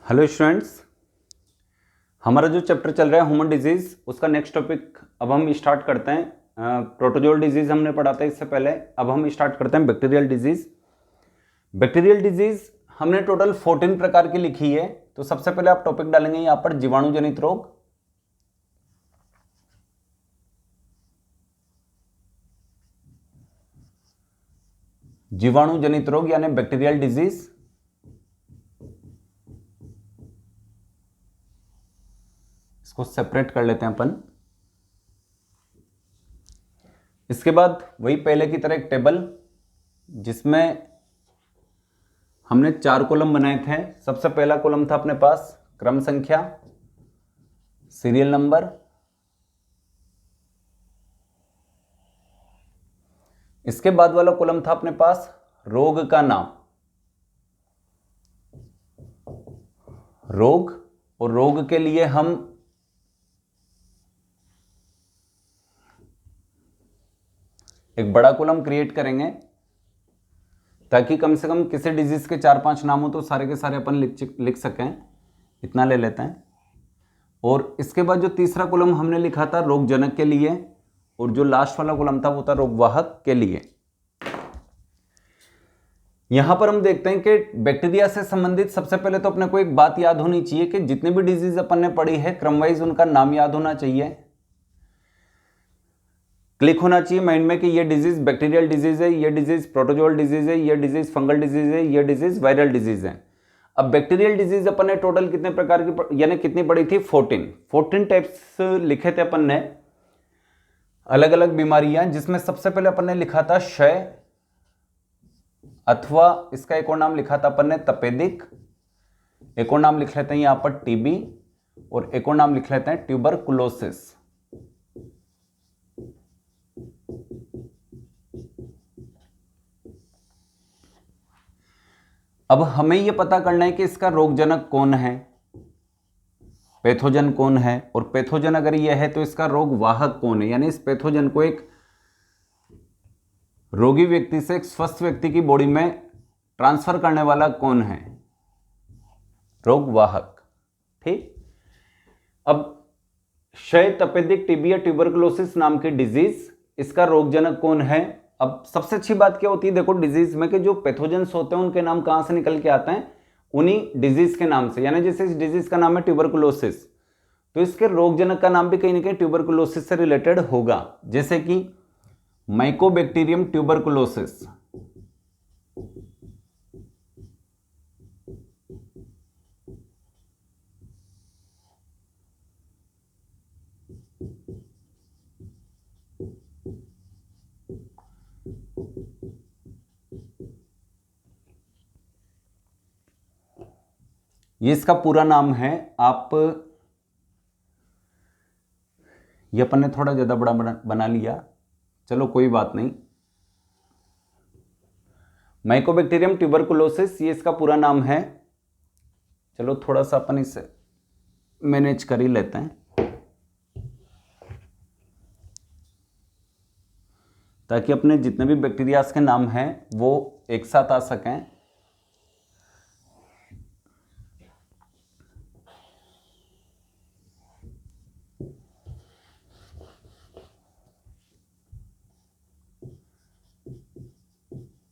Hello students, हमारा जो chapter चल रहा है ह्यूमन डिजीज़, उसका नेक्स्ट टॉपिक अब हम स्टार्ट करते हैं। प्रोटोजोल डिजीज़ हमने पढ़ा था इससे पहले। अब हम स्टार्ट करते हैं बैक्टीरियल डिजीज़। बैक्टीरियल डिजीज़ हमने टोटल 14 प्रकार की लिखी है। तो सबसे पहले आप टॉपिक डालेंगे यहाँ पर जीवाणु जनित रोग। जीवाणु जनित रोग यानी बैक्टीरियल डिजीज। इसको सेपरेट कर लेते हैं अपन। इसके बाद वही पहले की तरह एक टेबल जिसमें हमने 4 कॉलम बनाए थे। सबसे पहला कॉलम था अपने पास क्रम संख्या, सीरियल नंबर। इसके बाद वाला कॉलम था अपने पास रोग का नाम, रोग, और रोग के लिए हम एक बड़ा कॉलम क्रिएट करेंगे ताकि कम से कम किसी डिजीज के 4-5 नाम हो तो सारे के सारे अपन लिख सकें। इतना ले लेते हैं। और इसके बाद जो तीसरा कॉलम हमने लिखा था रोगजनक के लिए, और जो लास्ट वाला कॉलम था वो था रोगवाहक के लिए। यहां पर हम देखते हैं कि बैक्टीरिया से संबंधित सबसे पहले तो अपने को एक बात याद होनी चाहिए कि जितने भी डिजीज अपन ने पढ़ी है क्रम वाइज उनका नाम याद होना चाहिए। क्लिक होना चाहिए माइंड में कि ये डिजीज बैक्टीरियल डिजीज है, ये डिजीज प्रोटोजोल डिजीज है, ये डिजीज फंगल डिजीज है, ये डिजीज वायरल डिजीज है। अब बैक्टीरियल डिजीज अपन ने टोटल कितने प्रकार की यानी कितनी पढ़ी थी? 14 टाइप्स लिखे थे अपन ने, अलग अलग बीमारियां, जिसमें सबसे पहले अपन ने लिखा था क्षय, अथवा इसका एक और नाम लिखा था अपन ने तपेदिक। एक और नाम लिख लेते हैं यहां पर टीबी, और एक और नाम लिख लेते हैं ट्यूबरकुलोसिस। अब हमें यह पता करना है कि इसका रोगजनक कौन है, पैथोजन कौन है, और पैथोजन अगर यह है तो इसका रोगवाहक कौन है, यानी इस पैथोजन को एक रोगी व्यक्ति से एक स्वस्थ व्यक्ति की बॉडी में ट्रांसफर करने वाला कौन है? रोगवाहक। ठीक। अब क्षय, तपेदिक, टीबी या ट्यूबरकुलोसिस नाम की डिजीज, इसका रोगजनक कौन है? अब सबसे अच्छी बात क्या होती है देखो डिजीज में कि जो पैथोजेंस होते हैं उनके नाम कहां से निकल के आते हैं? उन्हीं डिजीज के नाम से। यानी जैसे इस डिजीज का नाम है ट्यूबरकुलोसिस, तो इसके रोगजनक का नाम भी कहीं ना कहीं ट्यूबरकुलोसिस से रिलेटेड होगा, जैसे कि माइकोबैक्टीरियम ट्यूबरकुलोसिस। ये इसका पूरा नाम है। आप ये अपन ने थोड़ा ज्यादा बड़ा बना लिया, चलो कोई बात नहीं। माइकोबैक्टीरियम ट्यूबरकुलोसिस ये इसका पूरा नाम है। चलो थोड़ा सा अपन इसे मैनेज कर ही लेते हैं ताकि अपने जितने भी बैक्टीरियाज के नाम हैं वो एक साथ आ सकें।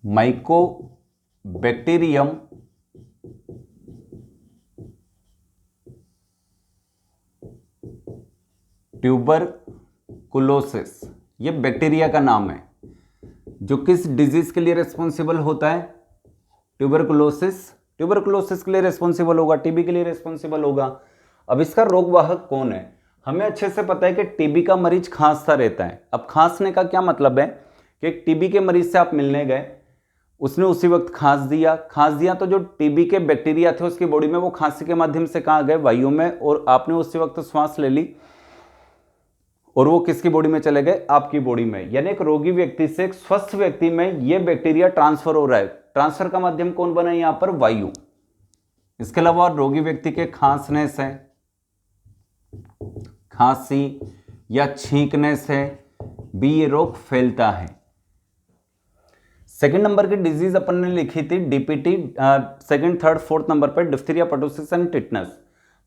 माइकोबैक्टीरियम ट्यूबरकुलोसिस ये बैक्टीरिया का नाम है जो किस डिजीज के लिए रिस्पॉन्सिबल होता है? ट्यूबरकुलोसिस। ट्यूबरकुलोसिस के लिए रिस्पॉन्सिबल होगा, टीबी के लिए रिस्पॉन्सिबल होगा। अब इसका रोगवाहक कौन है? हमें अच्छे से पता है कि टीबी का मरीज खांसता रहता है। अब खांसने का क्या मतलब है कि टीबी के मरीज से आप मिलने गए, उसने उसी वक्त खांस दिया तो जो टीबी के बैक्टीरिया थे उसकी बॉडी में वो खांसी के माध्यम से कहाँ गए? वायु में, और आपने उसी वक्त श्वास ले ली और वो किसकी बॉडी में चले गए? आपकी बॉडी में। यानी एक रोगी व्यक्ति से एक स्वस्थ व्यक्ति में ये बैक्टीरिया ट्रांसफर हो रहा है। ट्रांसफर का माध्यम कौन बना है? यहां पर वायु। इसके अलावा रोगी व्यक्ति के खांसने से, खांसी या छींकने से भी ये रोग फैलता है। सेकंड नंबर की डिजीज अपन ने लिखी थी DPT, second third fourth number पर डिप्थीरिया, पर्टुसिस एंड टिटनस।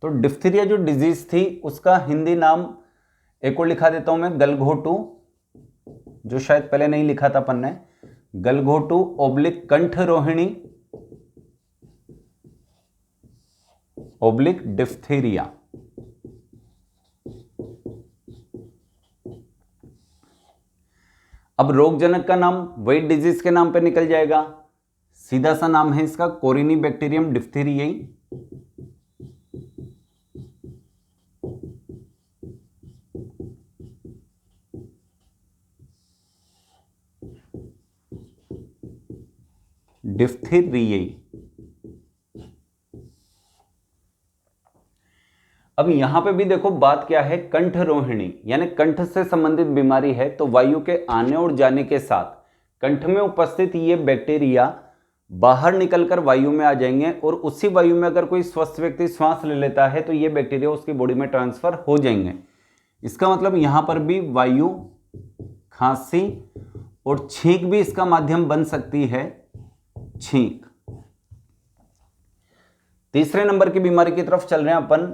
तो डिप्थीरिया जो डिजीज थी उसका हिंदी नाम एक और लिखा देता हूं मैं, गलघोटू, जो शायद पहले नहीं लिखा था अपन ने, गलघोटू ओब्लिक कंठ रोहिणी ओब्लिक डिप्थीरिया। अब रोगजनक का नाम वही डिजीज के नाम पे निकल जाएगा, सीधा सा नाम है इसका कोरिनी बैक्टीरियम डिप्थीरियाई। डिप्थीरियाई। अब यहां पे भी देखो बात क्या है, कंठ रोहिणी यानी कंठ से संबंधित बीमारी है, तो वायु के आने और जाने के साथ कंठ में उपस्थित ये बैक्टीरिया बाहर निकलकर वायु में आ जाएंगे, और उसी वायु में अगर कोई स्वस्थ व्यक्ति श्वास ले लेता है तो ये बैक्टीरिया उसकी बॉडी में ट्रांसफर हो जाएंगे। इसका मतलब यहां पर भी वायु, खांसी और छींक भी इसका माध्यम बन सकती है, छींक। तीसरे नंबर की बीमारी की तरफ चल रहे हैं अपन।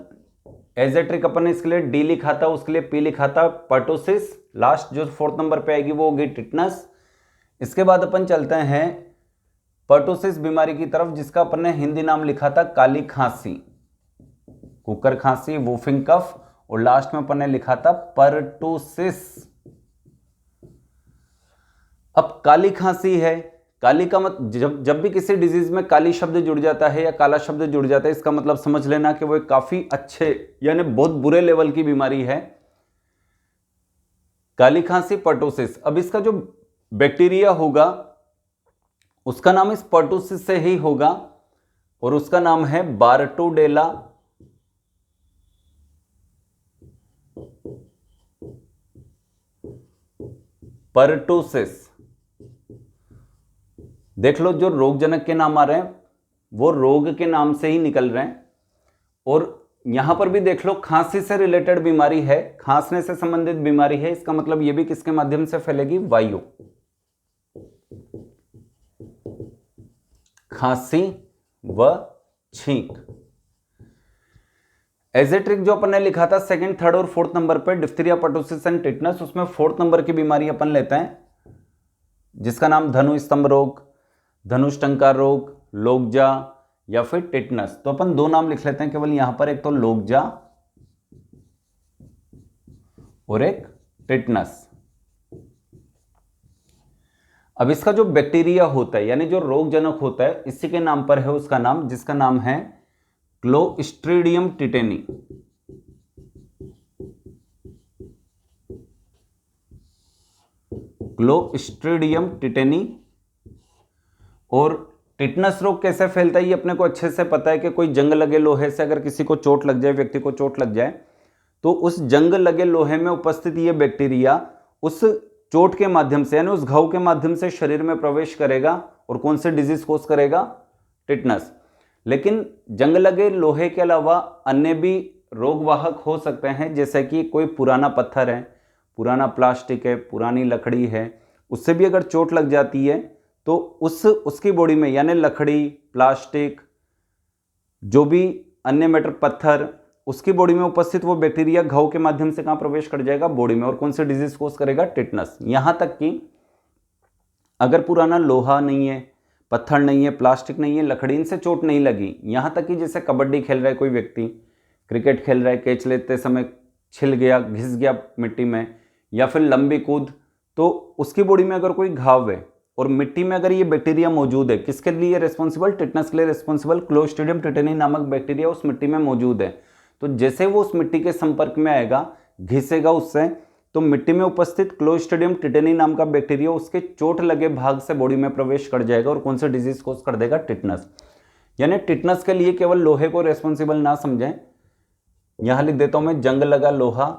एजेट्रिक अपन ने इसके लिए डी लिखा था, उसके लिए पी लिखा था, पर्टुसिस, लास्ट जो फोर्थ नंबर पे आएगी वो होगी टिटनस। इसके बाद अपन चलते हैं पर्टुसिस बीमारी की तरफ, जिसका अपन ने हिंदी नाम लिखा था काली खांसी, कुकर खांसी, वूफिंग कफ, और लास्ट में अपन ने लिखा था पर्टुसिस। अब काली खांसी है, काली का मत जब भी किसी डिजीज में काली शब्द जुड़ जाता है या काला शब्द जुड़ जाता है, इसका मतलब समझ लेना कि वो काफी अच्छे यानी बहुत बुरे लेवल की बीमारी है, काली खांसी, पर्टुसिस। अब इसका जो बैक्टीरिया होगा उसका नाम इस पर्टुसिस से ही होगा, और उसका नाम है बार्टुडेला पर्टुसिस। देख लो जो रोगजनक के नाम आ रहे हैं वो रोग के नाम से ही निकल रहे हैं, और यहां पर भी देख लो खांसी से रिलेटेड बीमारी है, खांसने से संबंधित बीमारी है, इसका मतलब ये भी किसके माध्यम से फैलेगी, वायु। खांसी व छींक। एजेट्रिक जो अपन ने लिखा था सेकंड थर्ड और फोर्थ नंबर पे, डिप्थीरिया, पर्टुसिस एंड टिटनस, उसमें फोर्थ नंबर की बीमारी अपन लेते हैं जिसका नाम धनु स्तंभ रोग, धनुष टंकार रोग, लोकजा या फिर टिटनस। तो अपन दो नाम लिख लेते हैं केवल यहां पर, एक तो लोकजा और एक टिटनस। अब इसका जो बैक्टीरिया होता है यानी जो रोगजनक होता है, इसी के नाम पर है उसका नाम, जिसका नाम है क्लोस्ट्रीडियम टिटेनी। Clostridium tetani. और टिटनस रोग कैसे फैलता है ये अपने को अच्छे से पता है कि कोई जंग लगे लोहे से अगर किसी को चोट लग जाए, व्यक्ति को चोट लग जाए, तो उस जंग लगे लोहे में उपस्थित ये बैक्टीरिया उस चोट के माध्यम से यानी उस घाव के माध्यम से शरीर में प्रवेश करेगा और कौन से डिजीज कोज करेगा, टिटनस। लेकिन जंग लगे लोहे के अलावा अन्य भी रोगवाहक हो सकते हैं, जैसे कि कोई पुराना पत्थर है, पुराना प्लास्टिक है, पुरानी लकड़ी है, उससे भी अगर चोट लग जाती है तो उसकी बॉडी में यानी लकड़ी, प्लास्टिक, जो भी अन्य मेटल, पत्थर, उसकी बॉडी में उपस्थित वो बैक्टीरिया घाव के माध्यम से कहां प्रवेश कर जाएगा, बॉडी में, और कौन से डिजीज कोज करेगा, टिटनस। यहां तक कि अगर पुराना लोहा नहीं है, पत्थर नहीं है, प्लास्टिक नहीं है, लकड़ी, इनसे चोट नहीं लगी, यहां तक कि जैसे कबड्डी खेल रहा है कोई व्यक्ति, क्रिकेट खेल रहा है, कैच लेते समय छिल गया, घिस गया मिट्टी में, या फिर लंबी कूद, तो उसकी बॉडी में अगर कोई घाव है और मिट्टी में अगर ये बैक्टीरिया मौजूद है, किसके लिए रिस्पॉन्सिबल, टिटनस के लिए रिस्पॉन्सिबल, क्लोस्ट्रीडियम टिटेनी नामक बैक्टीरिया उस मिट्टी में मौजूद है। तो जैसे वो उस मिट्टी के संपर्क में आएगा, घिसेगा उससे, तो मिट्टी में उपस्थित क्लोस्ट्रीडियम टिटेनी नाम का बैक्टीरिया उसके चोट लगे भाग से बॉडी में प्रवेश कर जाएगा और कौन से डिजीज कोज कर देगा, टिटनस। यानी टिटनस के लिए केवल लोहे को रेस्पॉन्सिबल ना समझें, यहां लिख देता हूं मैं जंग लगा लोहा,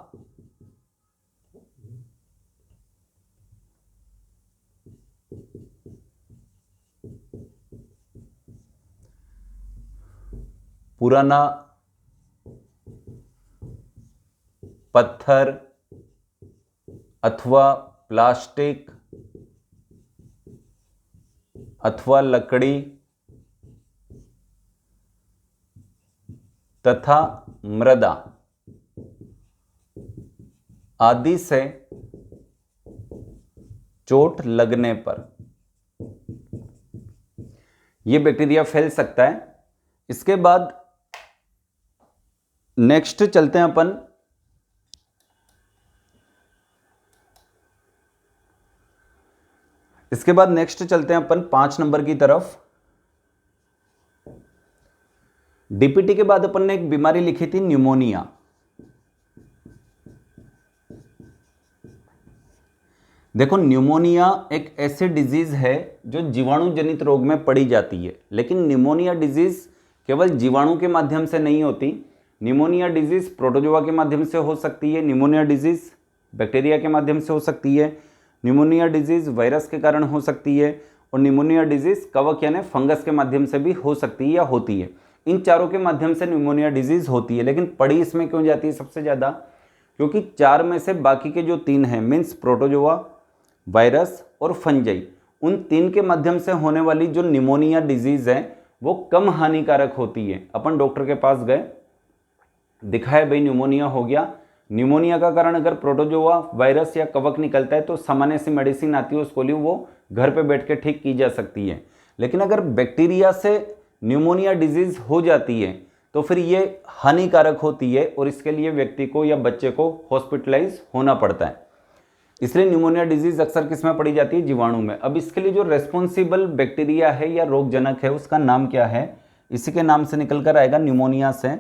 पुराना पत्थर अथवा प्लास्टिक, अथवा लकड़ी तथा मृदा आदि से चोट लगने पर यह बैक्टीरिया फैल सकता है। इसके बाद नेक्स्ट चलते हैं अपन अपन 5 नंबर की तरफ। डीपीटी के बाद अपन ने एक बीमारी लिखी थी न्यूमोनिया। देखो, न्यूमोनिया एक ऐसी डिजीज है जो जीवाणु जनित रोग में पड़ी जाती है, लेकिन न्यूमोनिया डिजीज केवल जीवाणु के माध्यम से नहीं होती। न्यूमोनिया डिजीज प्रोटोजोआ के माध्यम से हो सकती है, न्यूमोनिया डिजीज बैक्टीरिया के माध्यम से हो सकती है, न्यूमोनिया डिजीज वायरस के कारण हो सकती है, और न्यूमोनिया डिजीज कवक यानी फंगस के माध्यम से भी हो सकती है या होती है। इन चारों के माध्यम से न्यूमोनिया डिजीज होती है, लेकिन पड़ी इसमें क्यों जाती है सबसे ज़्यादा? क्योंकि 4 में से बाकी के जो 3 हैं, मीन्स प्रोटोजोआ, वायरस और फंजाई, उन 3 के माध्यम से होने वाली जो निमोनिया डिजीज है वो कम हानिकारक होती है। अपन डॉक्टर के पास गए, दिखाया भाई न्यूमोनिया हो गया। न्यूमोनिया का कारण अगर प्रोटोजोआ, वायरस या कवक निकलता है तो सामान्य सी मेडिसिन आती है, उसको लिए वो घर पे बैठ के ठीक की जा सकती है। लेकिन अगर बैक्टीरिया से न्यूमोनिया डिजीज हो जाती है तो फिर ये हानिकारक होती है और इसके लिए व्यक्ति को या बच्चे को हॉस्पिटलाइज होना पड़ता है। इसलिए न्यूमोनिया डिजीज अक्सर किस में पड़ी जाती है? जीवाणु में। अब इसके लिए जो रेस्पॉन्सिबल बैक्टीरिया है या रोगजनक है उसका नाम क्या है? इसी के नाम से निकल कर आएगा न्यूमोनिया से,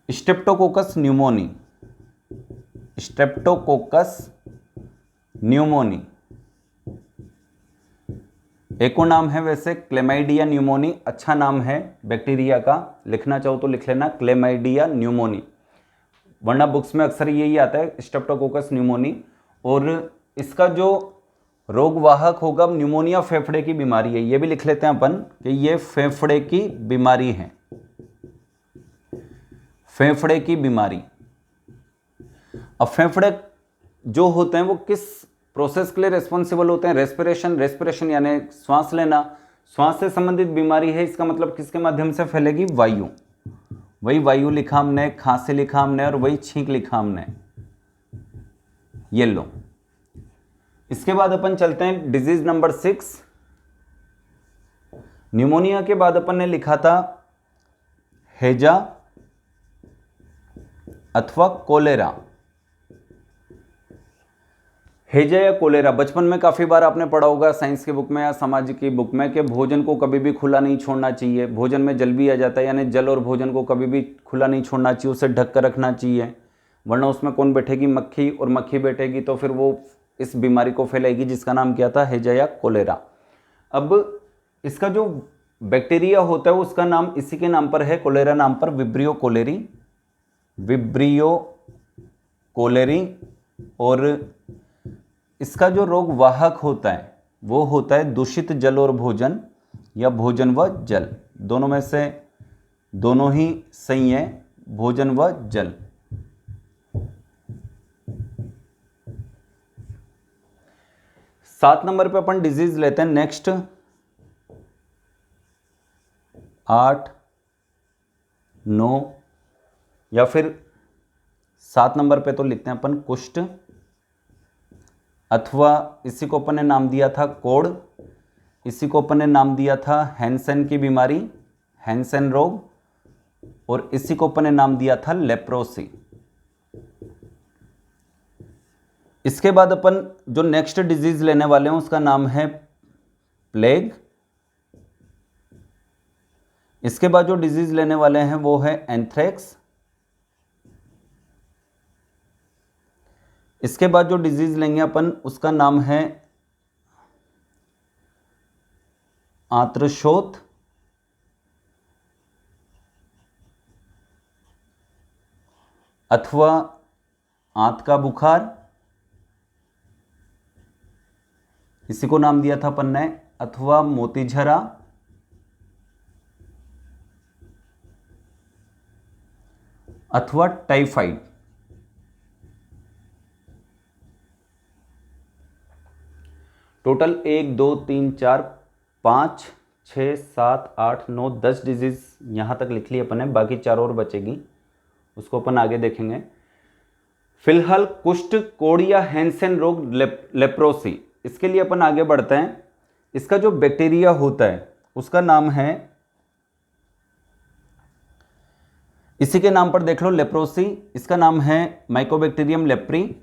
स्ट्रेप्टोकोकस न्यूमोनी। Streptococcus pneumoniae. एक और नाम है वैसे क्लेमाइडिया न्यूमोनी, अच्छा नाम है बैक्टीरिया का, लिखना चाहो तो लिख लेना क्लेमाइडिया न्यूमोनी, वरना बुक्स में अक्सर यही आता है स्ट्रेप्टोकोकस न्यूमोनी। और इसका जो रोगवाहक होगा न्यूमोनिया फेफड़े की बीमारी है, ये भी लिख लेते हैं अपन कि ये फेफड़े की बीमारी है। फेफड़े की बीमारी। अब फेफड़े जो होते हैं वो किस प्रोसेस के लिए रेस्पॉन्सिबल होते हैं? रेस्पिरेशन यानी श्वास लेना। श्वास से संबंधित बीमारी है, इसका मतलब किसके माध्यम से फैलेगी? वायु। वही वायु लिखा हमने, खांसी लिखा हमने, और वही छींक लिखा हमने, ये लो। इसके बाद अपन चलते हैं डिजीज नंबर 6। न्यूमोनिया के बाद अपन ने लिखा था हैजा अथवा कोलेरा। हैजा या कोलेरा बचपन में काफ़ी बार आपने पढ़ा होगा साइंस की बुक में या समाज की बुक में कि भोजन को कभी भी खुला नहीं छोड़ना चाहिए। भोजन में जल भी आ जाता है, यानी जल और भोजन को कभी भी खुला नहीं छोड़ना चाहिए, उसे ढक कर रखना चाहिए, वरना उसमें कौन बैठेगी? मक्खी, और मक्खी बैठेगी तो फिर वो इस बीमारी को फैलाएगी जिसका नाम क्या था? हैजा या कोलेरा। अब इसका जो बैक्टीरिया होता है उसका नाम इसी के नाम पर है, कोलेरा नाम पर, विब्रियो कोलेरी। Vibrio cholerae. और इसका जो रोग वाहक होता है वो होता है दूषित जल और भोजन, या भोजन व जल, दोनों में से दोनों ही सही है, भोजन व जल। सात नंबर पे अपन डिजीज लेते हैं नेक्स्ट, 8, 9 या फिर 7 नंबर पे तो लिखते हैं अपन कुष्ठ, अथवा इसी को अपन ने नाम दिया था कोढ़, इसी को अपन ने नाम दिया था हैंसन की बीमारी, हैंसन रोग, और इसी को अपन ने नाम दिया था लेप्रोसी। इसके बाद अपन जो नेक्स्ट डिजीज लेने वाले हैं उसका नाम है प्लेग। इसके बाद जो डिजीज लेने वाले हैं वो है एंथ्रेक्स। इसके बाद जो डिजीज लेंगे अपन उसका नाम है आंत्रशोथ, अथवा आंत का बुखार, इसी को नाम दिया था अपन ने, अथवा मोतीझरा, अथवा टाइफाइड। टोटल 1 2 3 4 5 6 7 8 9 10 डिजीज यहाँ तक लिख ली अपन ने, बाकी 4 और बचेगी, उसको अपन आगे देखेंगे। फिलहाल कुष्ठ, कोढ़ या हैंसेन रोग, लेप्रोसी, इसके लिए अपन आगे बढ़ते हैं। इसका जो बैक्टीरिया होता है उसका नाम है, इसी के नाम पर देख लो लेप्रोसी, इसका नाम है माइकोबैक्टीरियम लेप्री।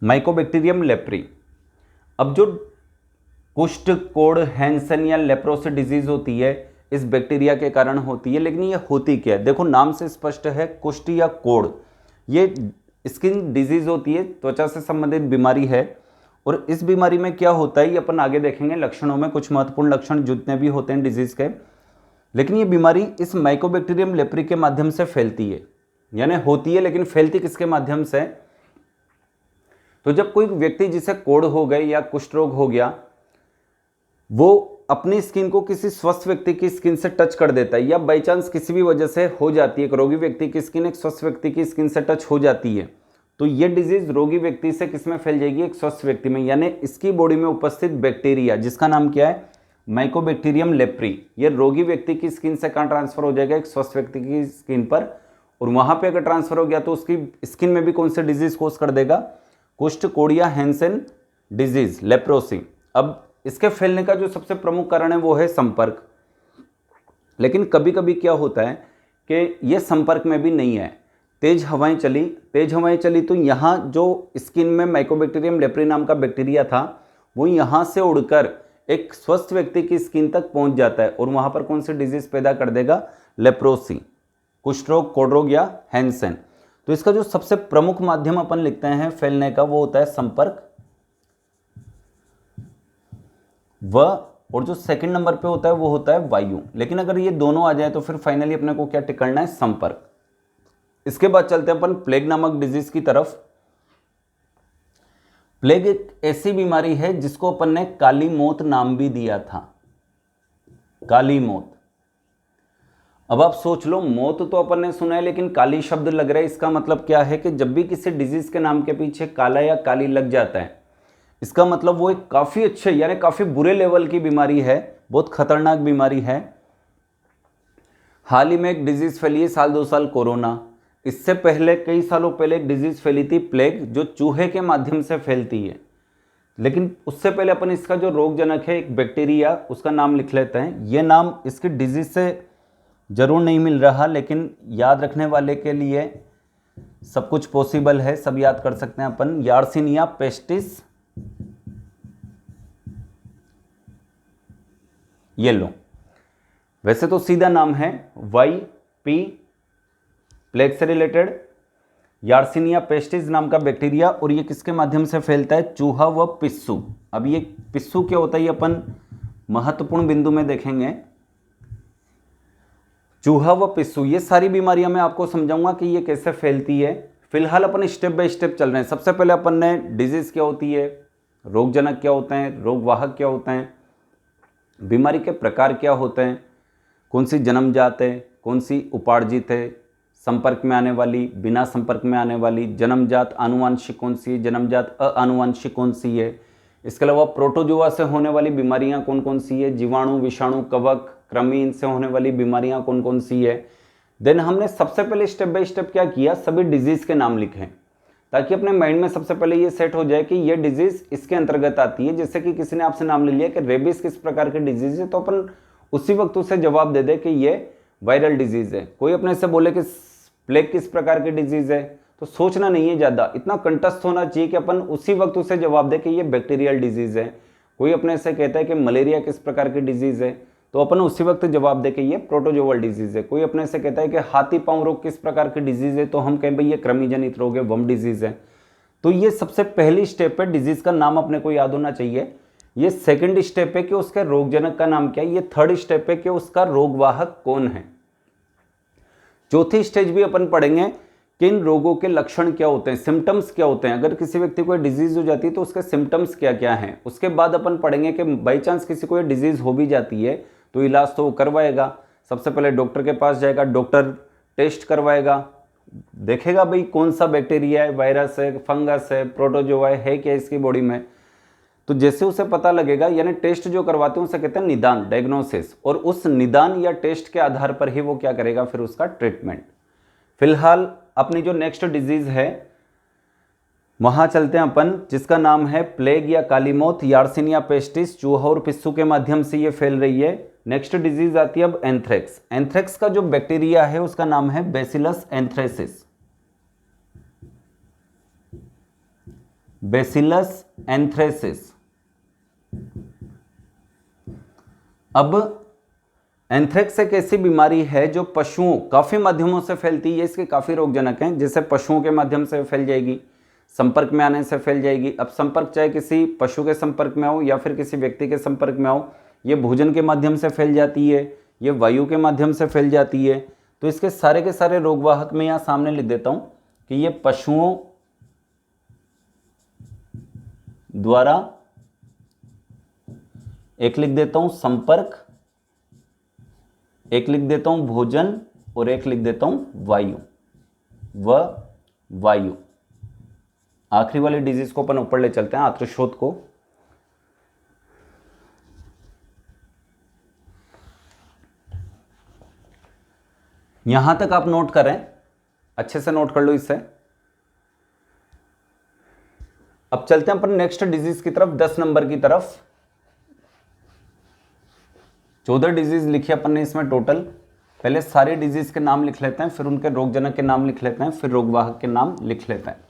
Mycobacterium leprae. अब जो कुष्ठ, कोढ़, हैंसन या लेप्रोसी डिजीज होती है इस बैक्टीरिया के कारण होती है, लेकिन ये होती क्या है? देखो नाम से स्पष्ट है, कुष्ठ या कोढ़ ये स्किन डिजीज होती है, त्वचा से संबंधित बीमारी है। और इस बीमारी में क्या होता है ये अपन आगे देखेंगे लक्षणों में, कुछ महत्वपूर्ण लक्षण जितने भी होते हैं डिजीज के। लेकिन ये बीमारी इस माइकोबैक्टीरियम लेप्री के माध्यम से फैलती है, यानी होती है लेकिन फैलती किसके माध्यम से? तो जब कोई व्यक्ति जिसे कोढ़ हो गए या कुष्ठ रोग हो गया, वो अपनी स्किन को किसी स्वस्थ व्यक्ति की स्किन से टच कर देता है, या बाई चांस किसी भी वजह से हो जाती है, एक रोगी व्यक्ति की स्किन एक स्वस्थ व्यक्ति की स्किन से टच हो जाती है, तो ये डिजीज रोगी व्यक्ति से किसमें फैल जाएगी? एक स्वस्थ व्यक्ति में, यानी इसकी बॉडी में उपस्थित बैक्टीरिया जिसका नाम क्या है? माइकोबैक्टीरियम लेप्री, ये रोगी व्यक्ति की स्किन से कहाँ ट्रांसफर हो जाएगा? एक स्वस्थ व्यक्ति की स्किन पर, और वहां पर अगर ट्रांसफर हो गया तो उसकी स्किन में भी कौन से डिजीज कोज कर देगा? कुष्ठ, कोढ़ या हैंसेन डिजीज, लेप्रोसी। अब इसके फैलने का जो सबसे प्रमुख कारण है वो है संपर्क। लेकिन कभी कभी क्या होता है कि ये संपर्क में भी नहीं है, तेज हवाएं चली तो यहाँ जो स्किन में माइकोबैक्टीरियम लेप्री नाम का बैक्टीरिया था वो यहाँ से उड़कर एक स्वस्थ व्यक्ति की स्किन तक पहुँच जाता है, और वहाँ पर कौन सी डिजीज पैदा कर देगा? लेप्रोसी, कुष्ठ रोग, कोढ़ रोग या हैंसेन। तो इसका जो सबसे प्रमुख माध्यम अपन लिखते हैं फैलने का वो होता है संपर्क, और जो सेकंड नंबर पे होता है वो होता है वायु। लेकिन अगर ये दोनों आ जाए तो फिर फाइनली अपने को क्या टिकना है? संपर्क। इसके बाद चलते हैं अपन प्लेग नामक डिजीज की तरफ। प्लेग एक ऐसी बीमारी है जिसको अपन ने काली मौत नाम भी दिया था, काली मौत। अब आप सोच लो, मौत तो अपन ने सुना है लेकिन काली शब्द लग रहा है, इसका मतलब क्या है कि जब भी किसी डिजीज के नाम के पीछे काला या काली लग जाता है, इसका मतलब वो एक काफ़ी अच्छे यानी काफ़ी बुरे लेवल की बीमारी है, बहुत खतरनाक बीमारी है। हाल ही में एक डिजीज़ फैली है, साल 2 साल कोरोना, इससे पहले कई सालों पहले एक डिजीज़ फैली थी प्लेग, जो चूहे के माध्यम से फैलती है। लेकिन उससे पहले अपन इसका जो रोगजनक है एक बैक्टीरिया, उसका नाम लिख लेते हैं। ये नाम इसकी डिजीज़ से ज़रूर नहीं मिल रहा, लेकिन याद रखने वाले के लिए सब कुछ पॉसिबल है, सब याद कर सकते हैं अपन। यार्सिनिया पेस्टिस येलो, वैसे तो सीधा नाम है YP, प्लेग से रिलेटेड यार्सिनिया पेस्टिस नाम का बैक्टीरिया, और ये किसके माध्यम से फैलता है? चूहा व पिस्सू। अब ये पिस्सू क्या होता है ये अपन महत्वपूर्ण बिंदु में देखेंगे। चूहा व पिस्सू, ये सारी बीमारियां मैं आपको समझाऊंगा कि ये कैसे फैलती है। फिलहाल अपन स्टेप बाय स्टेप चल रहे हैं। सबसे पहले अपन ने डिजीज क्या होती है, रोगजनक क्या होते हैं, रोगवाहक क्या होते हैं, बीमारी के प्रकार क्या होते हैं, कौन सी जन्मजात है, कौन सी उपार्जित है, संपर्क में आने वाली, बिना संपर्क में आने वाली, जन्मजात आनुवांशिक कौन सी है, जन्मजात अआनुवांशिक कौन सी है। इसके अलावा प्रोटोजोआ से होने वाली बीमारियां कौन कौन सी है, जीवाणु, विषाणु, कवक, कृमि, इनसे होने वाली बीमारियां कौन कौन सी है। देन हमने सबसे पहले स्टेप बाय स्टेप क्या किया, सभी डिजीज के नाम लिखे, ताकि अपने माइंड में सबसे पहले ये सेट हो जाए कि ये डिजीज इसके अंतर्गत आती है। जैसे कि किसी ने आपसे नाम ले लिया कि रेबीज किस प्रकार की डिजीज है, तो अपन उसी वक्त उसे जवाब दे दे कि ये वायरल डिजीज है। कोई अपने से बोले कि प्लेग किस प्रकार की डिजीज है, तो सोचना नहीं है ज़्यादा, इतना कंटस्ट होना चाहिए कि अपन उसी वक्त उसे जवाब दे कि ये बैक्टीरियल डिजीज है। कोई अपने से कहता है कि मलेरिया किस प्रकार की डिजीज है, तो अपन उसी वक्त जवाब दे कि ये प्रोटोजोवल डिजीज है। कोई अपने से कहता है कि हाथी पांव रोग किस प्रकार की डिजीज है, तो हम कहें भाई ये कृमि जनित रोग है, वर्म डिजीज है। तो ये सबसे पहली स्टेप है, डिजीज का नाम अपने को याद होना चाहिए। ये सेकंड स्टेप है कि उसके रोगजनक का नाम क्या है। ये थर्ड स्टेप है कि उसका रोगवाहक कौन है। चौथी स्टेज भी अपन पढ़ेंगे किन रोगों के लक्षण क्या होते हैं, सिम्टम्स क्या होते हैं, अगर किसी व्यक्ति को डिजीज हो जाती है तो उसके सिम्टम्स क्या क्या हैं। उसके बाद अपन पढ़ेंगे कि बाई चांस किसी को ये डिजीज हो भी जाती है तो इलाज तो वो करवाएगा। सबसे पहले डॉक्टर के पास जाएगा, डॉक्टर टेस्ट करवाएगा, देखेगा भाई कौन सा बैक्टीरिया है, वायरस है, फंगस है, प्रोटोजोआ है क्या इसकी बॉडी में। तो जैसे उसे पता लगेगा, यानी टेस्ट जो करवाते हैं उसे कहते हैं निदान, डायग्नोसिस, और उस निदान या टेस्ट के आधार पर ही वो क्या करेगा फिर उसका ट्रीटमेंट। फिलहाल अपनी जो नेक्स्ट डिजीज है वहां चलते हैं अपन, जिसका नाम है प्लेग या काली मौत, यार्सिनिया पेस्टिस, चूहा और पिस्सू के माध्यम से ये फैल रही है। नेक्स्ट डिजीज आती है अब एंथ्रेक्स। एंथ्रेक्स का जो बैक्टीरिया है उसका नाम है बैसिलस एंथ्रेसिस। Bacillus anthracis. अब एंथ्रेक्स एक ऐसी बीमारी है जो पशुओं, काफी माध्यमों से फैलती है, इसके काफी रोगजनक हैं। जैसे पशुओं के माध्यम से फैल जाएगी, संपर्क में आने से फैल जाएगी। अब संपर्क चाहे किसी पशु के संपर्क में हो या फिर किसी व्यक्ति के संपर्क में हो, ये भोजन के माध्यम से फैल जाती है, ये वायु के माध्यम से फैल जाती है। तो इसके सारे के सारे रोगवाहक मैं यहाँ सामने लिख देता हूँ कि ये पशुओं द्वारा, एक लिख देता हूँ संपर्क, एक लिख देता हूं भोजन, और एक लिख देता हूं वायु, वायु। आखिरी वाली डिजीज को अपन ऊपर ले चलते हैं, आत्रशोथ को। यहां तक आप नोट करें, अच्छे से नोट कर लो इसे। अब चलते हैं अपन नेक्स्ट डिजीज की तरफ, 10 नंबर की तरफ। 14 डिजीज लिखी अपन ने इसमें टोटल। पहले सारे डिजीज के नाम लिख लेते हैं, फिर उनके रोगजनक के नाम लिख लेते हैं, फिर रोगवाहक के नाम लिख लेते हैं।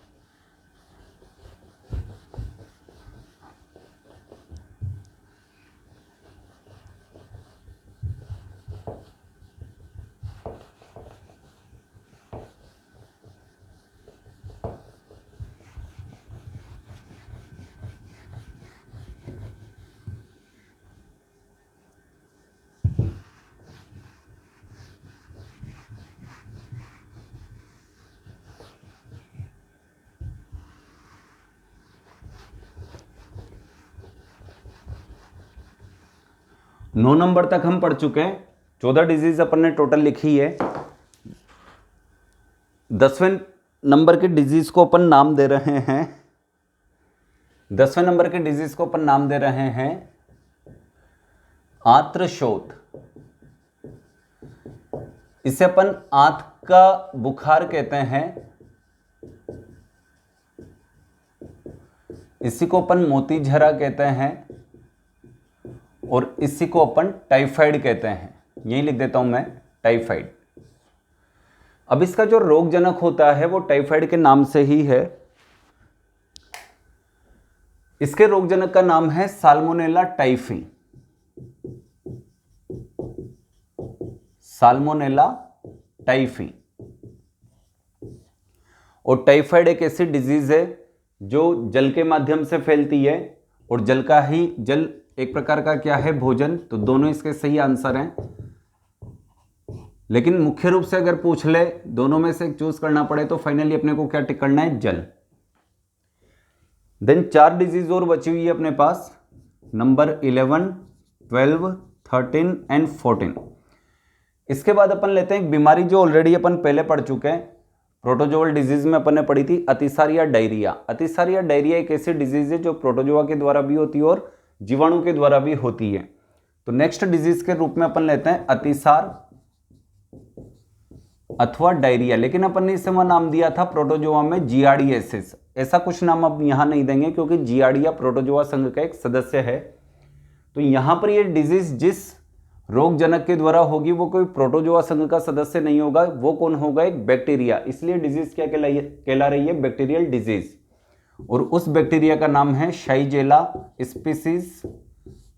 नौ नंबर तक हम पढ़ चुके हैं, 14 डिजीज अपन ने टोटल लिखी है। 10वें नंबर के डिजीज को अपन नाम दे रहे हैं, 10वें नंबर के डिजीज को अपन नाम दे रहे हैं आत्रशोथ। इसे अपन आंत का बुखार कहते हैं, इसी को अपन मोतीझरा कहते हैं, और इसी को अपन टाइफाइड कहते हैं। यही लिख देता हूं मैं, टाइफाइड। अब इसका जो रोगजनक होता है वो टाइफाइड के नाम से ही है। इसके रोगजनक का नाम है साल्मोनेला टाइफी। Salmonella typhi. और टाइफाइड एक ऐसी डिजीज है जो जल के माध्यम से फैलती है, और जल का ही, जल एक प्रकार का क्या है, भोजन। तो दोनों इसके सही आंसर हैं। लेकिन मुख्य रूप से अगर पूछ ले, दोनों में से एक चूज करना पड़े, तो फाइनली अपने को क्या टिक करना है, जल। देन 4 डिजीज और बची हुई है अपने पास, नंबर 11, 12, 13 एंड 14। इसके बाद अपन लेते हैं एक बीमारी जो ऑलरेडी अपन पहले पढ़ चुके हैं, प्रोटोजोअल डिजीज में अपन ने पढ़ी थी, अतिसार या डायरिया। अतिसार या डायरिया एक ऐसी डिजीज है जो प्रोटोजोआ के द्वारा भी होती है और जीवाणु के द्वारा भी होती है। तो नेक्स्ट डिजीज के रूप में अपन लेते हैं अतिसार अथवा डायरिया, लेकिन अपन ने इसे वहां नाम दिया था प्रोटोजोआ में जियार्डिएसिस। ऐसा कुछ नाम अब यहां नहीं देंगे क्योंकि जियार्डिया प्रोटोजोआ संघ का एक सदस्य है। तो यहां पर ये डिजीज जिस रोगजनक के द्वारा होगी वो कोई प्रोटोजोआ संघ का सदस्य नहीं होगा, वो कौन होगा, एक बैक्टीरिया। इसलिए डिजीज क्या कहला रही है, बैक्टीरियल डिजीज। और उस बैक्टीरिया का नाम है शाइजेला स्पीसीज,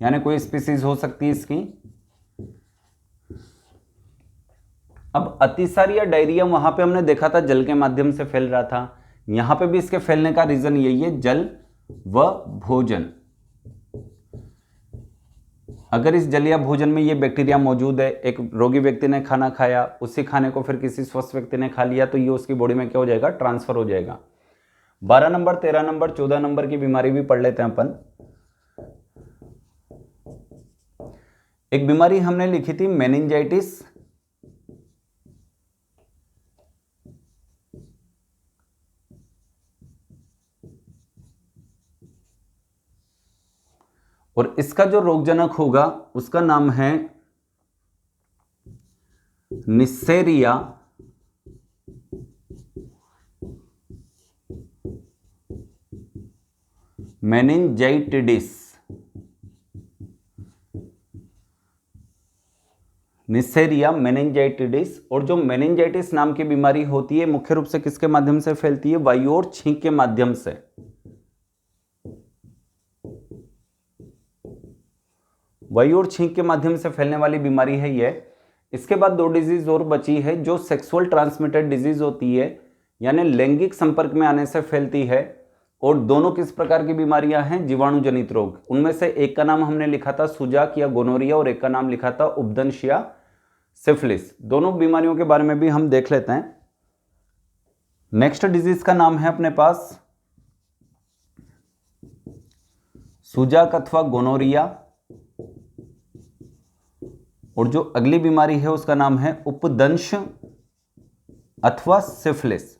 यानी कोई स्पीसीज हो सकती है इसकी। अब अतिसार या डायरिया वहां पे हमने देखा था जल के माध्यम से फैल रहा था, यहां पे भी इसके फैलने का रीजन यही है, जल व भोजन। अगर इस जलीय भोजन में ये बैक्टीरिया मौजूद है, एक रोगी व्यक्ति ने खाना खाया, उसी खाने को फिर किसी स्वस्थ व्यक्ति ने खा लिया, तो ये उसकी बॉडी में क्या हो जाएगा, ट्रांसफर हो जाएगा। 12 नंबर, 13 नंबर, 14 नंबर की बीमारी भी पढ़ लेते हैं अपन। एक बीमारी हमने लिखी थी मेनिंजाइटिस। और इसका जो रोगजनक होगा उसका नाम है निस्सेरिया मेनिंजाइटिडिस। निस्सेरिया मेनिंजाइटिडिस। और जो मेनिंजाइटिस नाम की बीमारी होती है मुख्य रूप से किसके माध्यम से फैलती है, वायु और छींक के माध्यम से। वायु और छींक के माध्यम से फैलने वाली बीमारी है ये। इसके बाद 2 डिजीज और बची है जो सेक्सुअल ट्रांसमिटेड डिजीज होती है, यानी लैंगिक संपर्क में आने से फैलती है। और दोनों किस प्रकार की बीमारियां हैं, जीवाणु जनित रोग। उनमें से एक का नाम हमने लिखा था सुजाक या गोनोरिया और एक का नाम लिखा था उपदंश या सिफिलिस। दोनों बीमारियों के बारे में भी हम देख लेते हैं। नेक्स्ट डिजीज का नाम है अपने पास सुजाक अथवा गोनोरिया। और जो अगली बीमारी है उसका नाम है उपदंश अथवा सिफिलिस।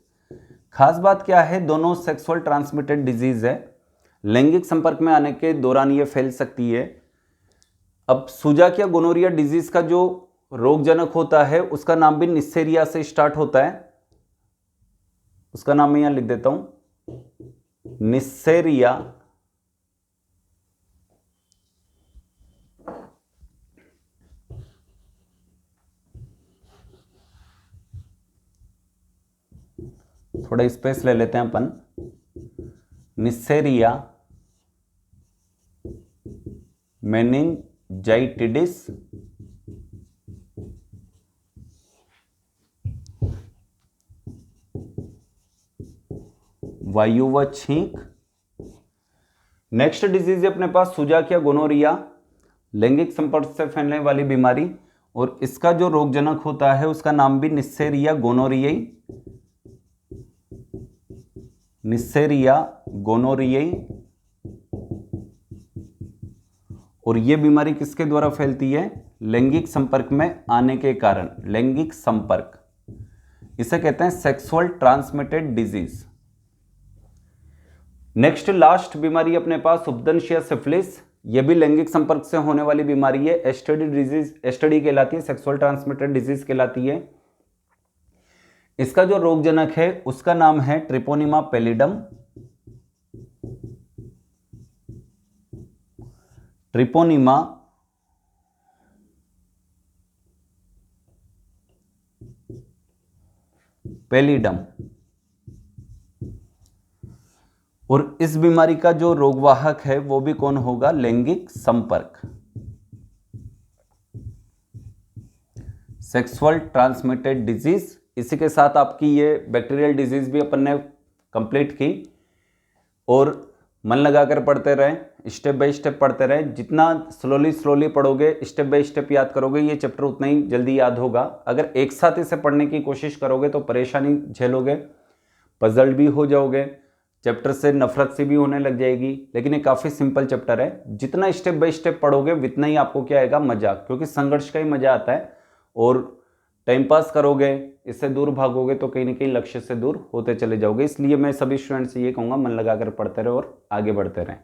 खास बात क्या है, दोनों सेक्सुअल ट्रांसमिटेड डिजीज है, लैंगिक संपर्क में आने के दौरान ये फैल सकती है। अब सुजाक या गोनोरिया डिजीज का जो रोगजनक होता है उसका नाम भी निस्सेरिया से स्टार्ट होता है। उसका नाम मैं यहां लिख देता हूं, निस्सेरिया। थोड़ा स्पेस ले लेते हैं अपन। निस्सेरिया मेनिंजाइटिडिस वायु व छींक। नेक्स्ट डिजीज है अपने पास सुजाक या गोनोरिया, लैंगिक संपर्क से फैलने वाली बीमारी। और इसका जो रोगजनक होता है उसका नाम भी निस्सेरिया गोनोरियाई। निस्सेरिया गोनोरियाई। और यह बीमारी किसके द्वारा फैलती है, लैंगिक संपर्क में आने के कारण। लैंगिक संपर्क, इसे कहते हैं sexual transmitted disease. Next last बीमारी अपने पास उपदंश या सिफिलिस। यह भी लैंगिक संपर्क से होने वाली बीमारी है। एसटीडी डिजीज, एसटीडी कहलाती है, सेक्सुअल ट्रांसमिटेड डिजीज कहलाती है। इसका जो रोगजनक है उसका नाम है ट्रिपोनिमा पैलिडम। Treponema pallidum. और इस बीमारी का जो रोगवाहक है वो भी कौन होगा, लैंगिक संपर्क। Sexual transmitted disease. इसी के साथ आपकी ये बैक्टीरियल डिजीज भी अपन ने कंप्लीट की। और मन लगाकर पढ़ते रहें, स्टेप बाय स्टेप पढ़ते रहें। जितना स्लोली पढ़ोगे, स्टेप बाय स्टेप याद करोगे, ये चैप्टर उतना ही जल्दी याद होगा। अगर एक साथ इसे पढ़ने की कोशिश करोगे तो परेशानी झेलोगे, पजल्ड भी हो जाओगे, चैप्टर से नफरत सी भी होने लग जाएगी। लेकिन ये काफ़ी सिंपल चैप्टर है। जितना स्टेप बाय स्टेप पढ़ोगे उतना ही आपको क्या आएगा, मजा। क्योंकि संघर्ष का ही मजा आता है। और टाइम पास करोगे, इससे दूर भागोगे तो कहीं ना कहीं लक्ष्य से दूर होते चले जाओगे। इसलिए मैं सभी स्टूडेंट्स से ये कहूँगा, मन लगाकर पढ़ते रहो और आगे बढ़ते रहें।